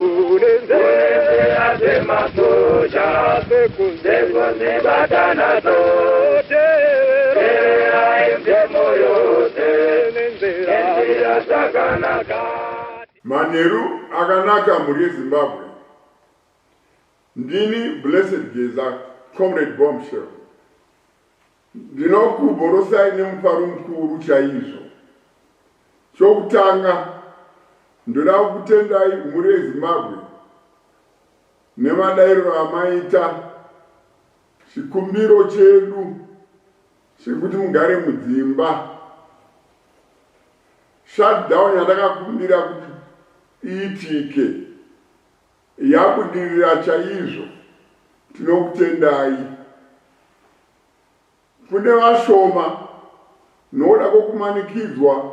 Unenzera semasoja sekuzibatana zote mtemo yote nenzera sakanaka. Maneru akanaka muri Zimbabwe. Ndini Blessed Geza, Comrade Bombshell. Ndinokuborosai nemufaro mukuru chaizvo. Chokutanga ndoda kutendai muri Zimbabwe nemadairo amaita chikumbiro chedu chekuti mugare mudzimba. Shutdown yatakakumbira kuti iitike yakudirira chaizvo. Tinokutendai. Kune vashoma noda kwokumanikidzwa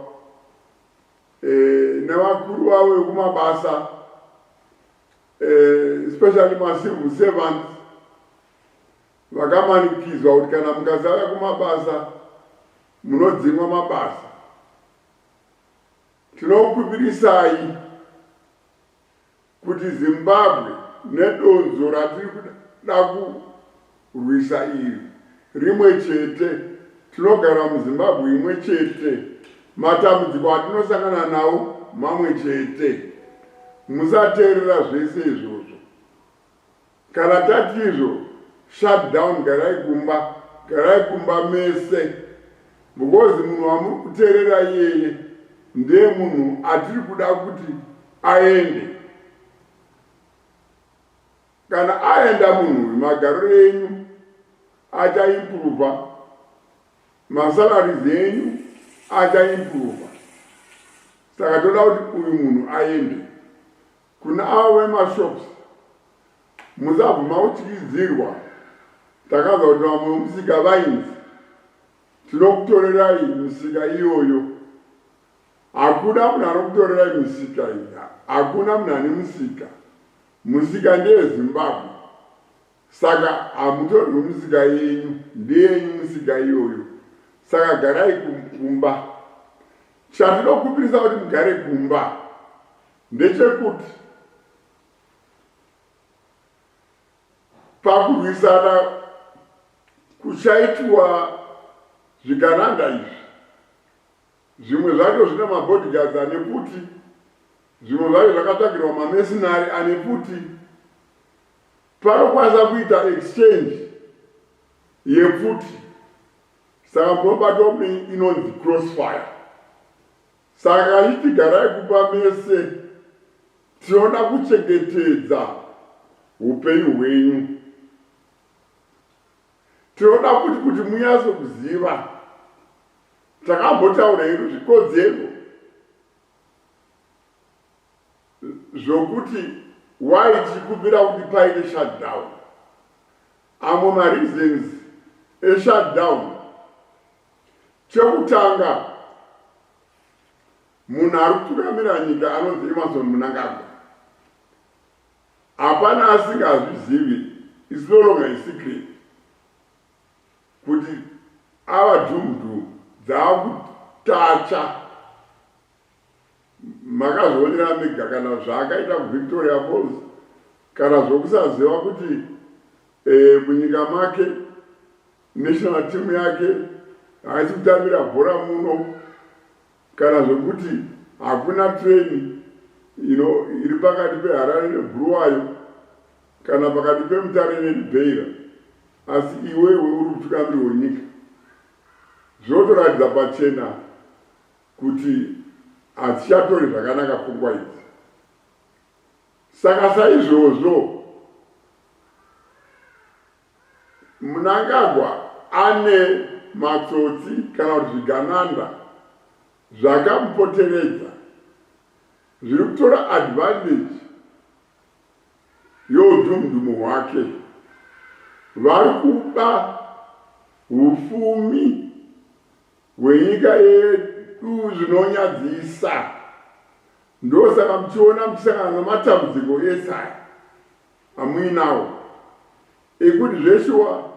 nevakuru vavo vekumabasa, especially civil servants, vakamanikidzwa kuti kana mukasauya kumabasa munodzimwa mabasa. Tinokupirisai kuti Zimbabwe nedonzo ratiri kuda kurwisa iri rimwe chete. Tinogara muZimbabwe imwe chete. Matambudziko atinosangana nawo mamwe chete. Musateerera zvese izvozvo. Kana tatizvo shutdown, garai kumba mese. Because munhu wamuri kuteerera iyeye ndiye munhu atiri kuda kuti aende. Kana aenda munhu, magariro enyu achaimprova, masalaries enyu achaimprova. Saka toda kuti uyu munhu aende. Kuna avo vemashops, musabvuma kutyidzirwa. Takazwa kuti vamwe musika vainzi, tinokutorerai misika iyoyo. Hakuna munhu anokutorerai misika iyi. Hakuna munhu ane musika. Musika ndeye Zimbabwe. Saka hamutorwi musika yenyu, ndeyenyu musika iyoyo. Saka garai kumba. Chatinokumbirisa kuti mugare kumba ndechekuti pakurwisana kuchaitwa zvigananda izvi, zvimwe zvacho zvina mabodyguards ane futi, zvimwe zvacho zvakatsvagirwa mamesinari ane futi. Panokwanisa kuita exchange yefuti. Saka munobatwa inonzi crossfire. Saka iti garai kumba mese. Tinoda kuchengetedza upenyu hwenyu. Tinoda kuti munyaso kuziva. Takambotaura hedu zvikodzero zvokuti why tikubvira kuti paine shutdown. Amwe mareasons eshutdown. Chekutanga, munhu ari kutungamira nyika anonzi Emmerson Mnangagwa. Hapana asingazvizivi, it's no longer a secret, kuti ava dhumudhumu dzaakutacha. Makazvionera mega kana zvaakaita kuVictoria Falls, kana zvokusaziva kuti munyika make national team yake haisi kutambira bhora muno, kana zvokuti hakuna treni iri pakati peHarare neBuluwayo, kana pakati peMutare neLibeira, asi iwewe uri mutungamiri wenyika. Zvotoratidza pachena kuti hatichatori zvakanaka pfungwa idzi. Saka saizvozvo Mnangagwa ane matsotsi kana kuti zvigananda zvakamupoteredza zviri kutora advantage yeudhumudhumu hwake. Vari kuba ufumi hwenyika yedu zvinonyadzisa. Ndosaka muchiona muchisangana nematambudziko ese amuinawo ekuti zveshuwa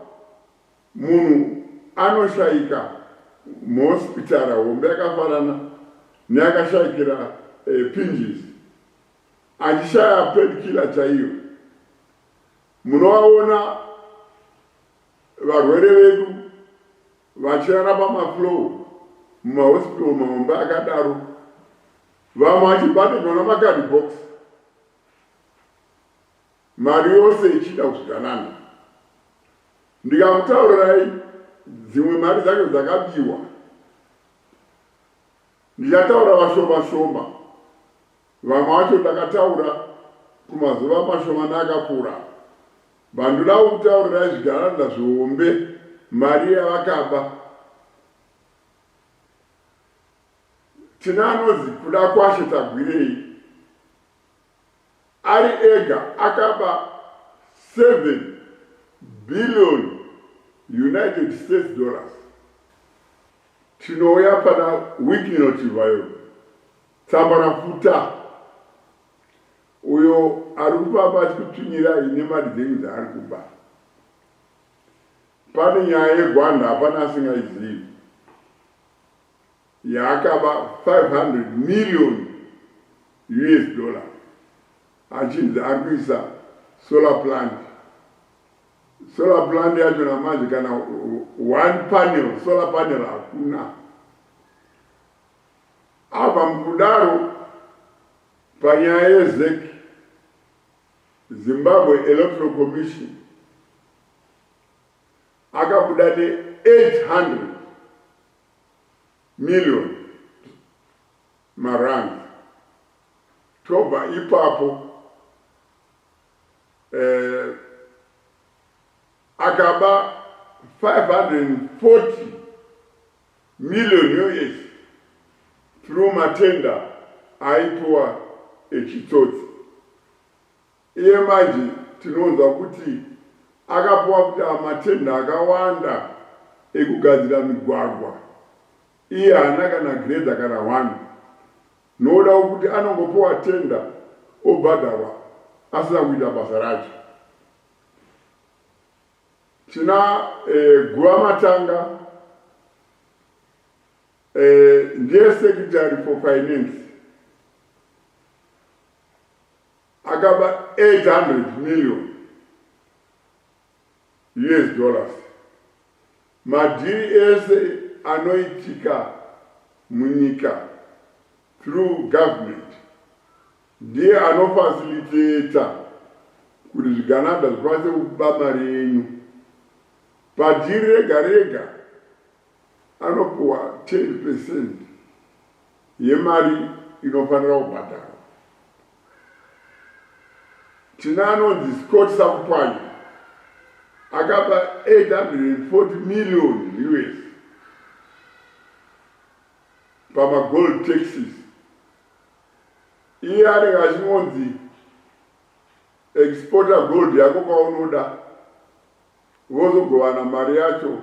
munhu anoshaika muhospitara hombe yakafanana neyakashaikira Pinjis. achishaya pedikila chaiyo. Munowaona varwere vedu vachirara pamaflow mumahospital mahombe akadaro, vamwe vachibatirwa namakadhibox, mari yose ichida kuzviganana. Ndikamutaurirai dzimwe mari dzake dzakabiwa, ndichataura vashoma shoma. Vamwe vacho ndakataura kumazuva mashomana akapfuura. Vandoda kutaurirai zvigananda zvihombe, mari yavakaba. Tina anonzi kuda kwashe tagwirei. Ari ega akaba 7 billion United States dollars. Tinouya pana wiki inochibvayo. Tsamba rafuta uyo ari kupamba achikutunyira ine mari dzenyu dzaari kuba. Pane nyaya yegwanda hapana asingaizivi. Yaakaba 500 million US dollar. Achinzi ari kuisa solar plant. Solar plant yacho namanje kana one panel, solar panel hakuna. Apa mkudaro panyaya yezek Zimbabwe Electoral Commission akabuda ne 800 million marand. Toba ipapo akaba 540 million US through matenda aipuwa echitsotsi. Iye manje tinonzwa kuti akapuwa kuti matenda akawanda ekugadzira migwagwa. Iye haana kana greda kana 1. Noda kuti anongopuwa tenda obhadharwa asina kuita basa racho. Tina Guamatanga ndiye Secretary for Finance. Akaba 800 million US dollars. Madiri ese anoitika munyika through government. Ndiye anofacilitator kuti zvigananda zvikwanise kuba mari yenyu. Padhiri rega rega anopuwa 10% yemari inofanira kubhadharwa. Tina anonzi Scott Sampwani akaba 840 million US pama gold taxes. Iye anenge achingonzi exporter gold yako kwaunoda vozogovana mari yacho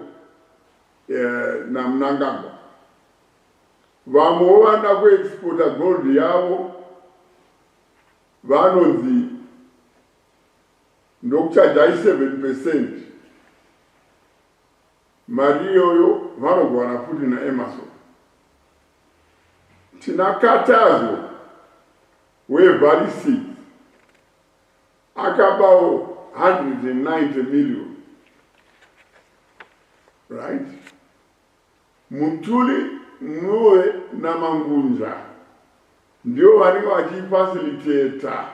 namunangagwa. Vamwewo vanoda kuexporta gold yavo vanonzi ndokuchajai 7%. Mari iyoyo vanogovana futi naEmmerson. Tina Katazo weValley Seeds akabawo 190 million. Right? Mutuli Mwe na Mangunja ndio vanenge vachifacilitator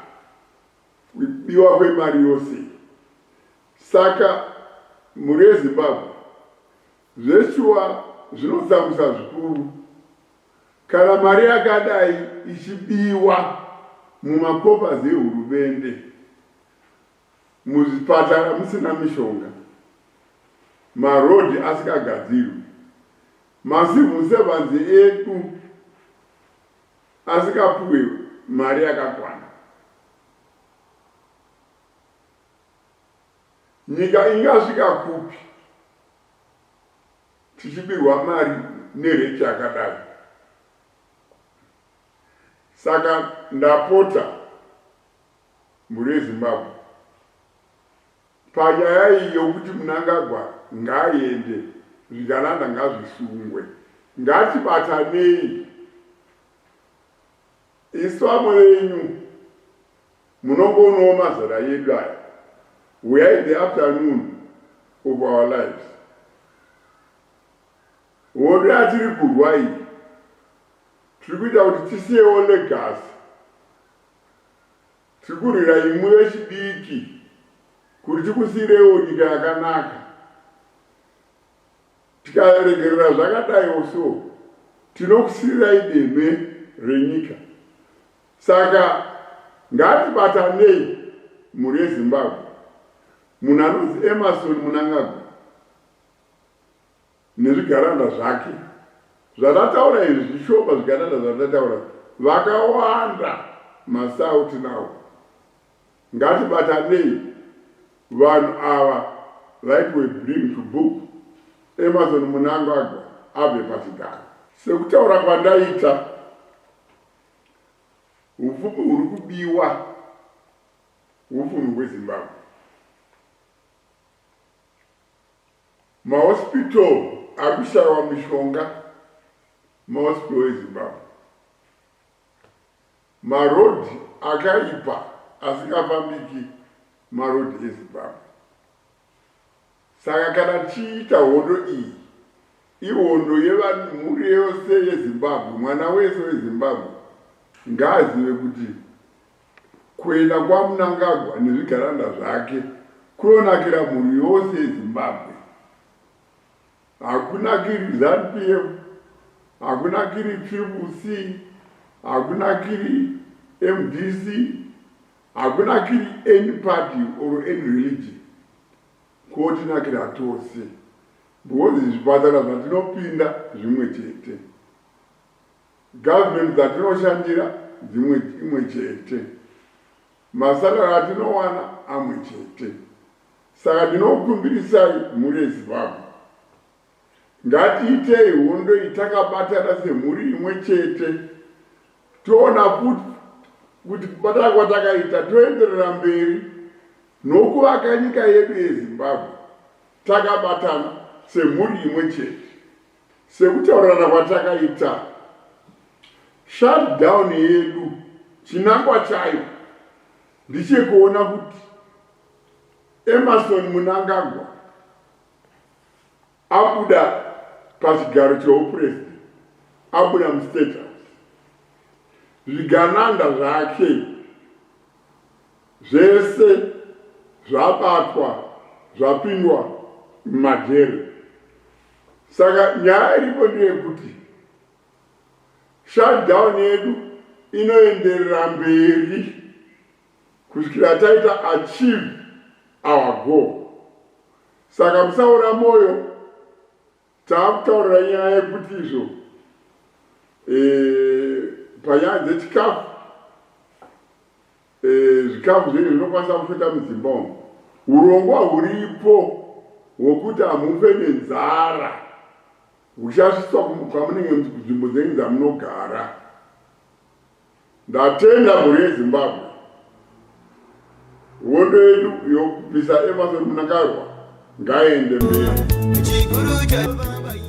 kubiwa kwemari yose. Saka muri Zimbabwe zveshuwa zvinotsamwisa zvikuru kana mari yakadai ichibiwa mumakopazi ehurumende, muzvipatara musina mishonga, marodhi asikagadzirwi, macivil servants edu asikapuwe mari yakakwana. Nyika ingasvika kupi tichibirwa mari nereti yakadai? Saka ndapota muri Zimbabwe panyaya iyi yokuti Mnangagwa ngaende, zvigananda ngazvisungwe, ngatibatanei. Isu vamwe venyu munongoonawo mazara yedu aya. We are in the afternoon of our lives. Hondo yatiri kurwa iyi tiri kuita kuti tisiyewo legacy. Tiri kurwira imwe vechidiki kuti tikusiyirewo nyika yakanaka. Tikaregerera zvakadaiwo so tinokusiyirai deme renyika. Saka ngatibatanei mhuri yeZimbabwe. Munhu anonzi Emmerson Mnangagwa nezvigaranda zvake zvadataura izvi zvishoma. Zvigaranda zvadataura vakawanda masauti nawo. Ngatibatanei vanhu ava vaitwe bring to book. Emmerson Mnangagwa abve pachigaro. Sekutaura kwandaita, upfumi huri kubiwa upfumi hweZimbabwe. Mahospital akushayiwa mishonga, mahospital eZimbabwe. Marodhi akaipa asingafambiki, marodhi eZimbabwe. Saka kana tiita hondo iyi, ihondo yevanhuri yose yeZimbabwe, mwana wese weZimbabwe ngaazive kuti kuenda kwaMnangagwa nezvigaranda zvake kunonakira mhuri yose yeZimbabwe. Hakunakiri ZANU-PF, hakunakiri CCC, hakunakiri MDC, hakunakiri any party or any religion. Kotinakira tose. Because zvipatara zvatinopinda zvimwe chete. Government dzatinoshandira imwe chete. Masalari atinowana amwe chete. Saka ndinokumbirisai mhuri yeZimbabwe. Ngatiitei hondo itakabatana semhuri imwe chete. Toona kuti kubatana kwatakaita toenderera mberi nokuvaka nyika yedu yeZimbabwe takabatana semhuri imwe chete. Sekutaurirana kwatakaita, shutdown yedu chinangwa chayo ndichekuona kuti Emmerson Mnangagwa abuda pachigaro cheupresident, abuda muState House. Zvigananda zvake zvese zvabatwa zvapindwa mumajere. Saka nyaya iripo ndeyekuti shutdown yedu inoenderera mberi kusvikira taita achieve our goal. Saka musaora moyo, taakutaurira nyaya yekuti izvo panyaya dzechikafu, zvikafu zvinhu zvinokwanisa kufeta muZimbabwe. Urongwa huripo hwokuti hamufe nenzara huchasviswa kwamunenge kunzvimbo dzenyu dzamunogara. Ndatenda mhuri yeZimbabwe. Hondo yedu yokubvisa Emmerson Mnangagwa ngaende mberi.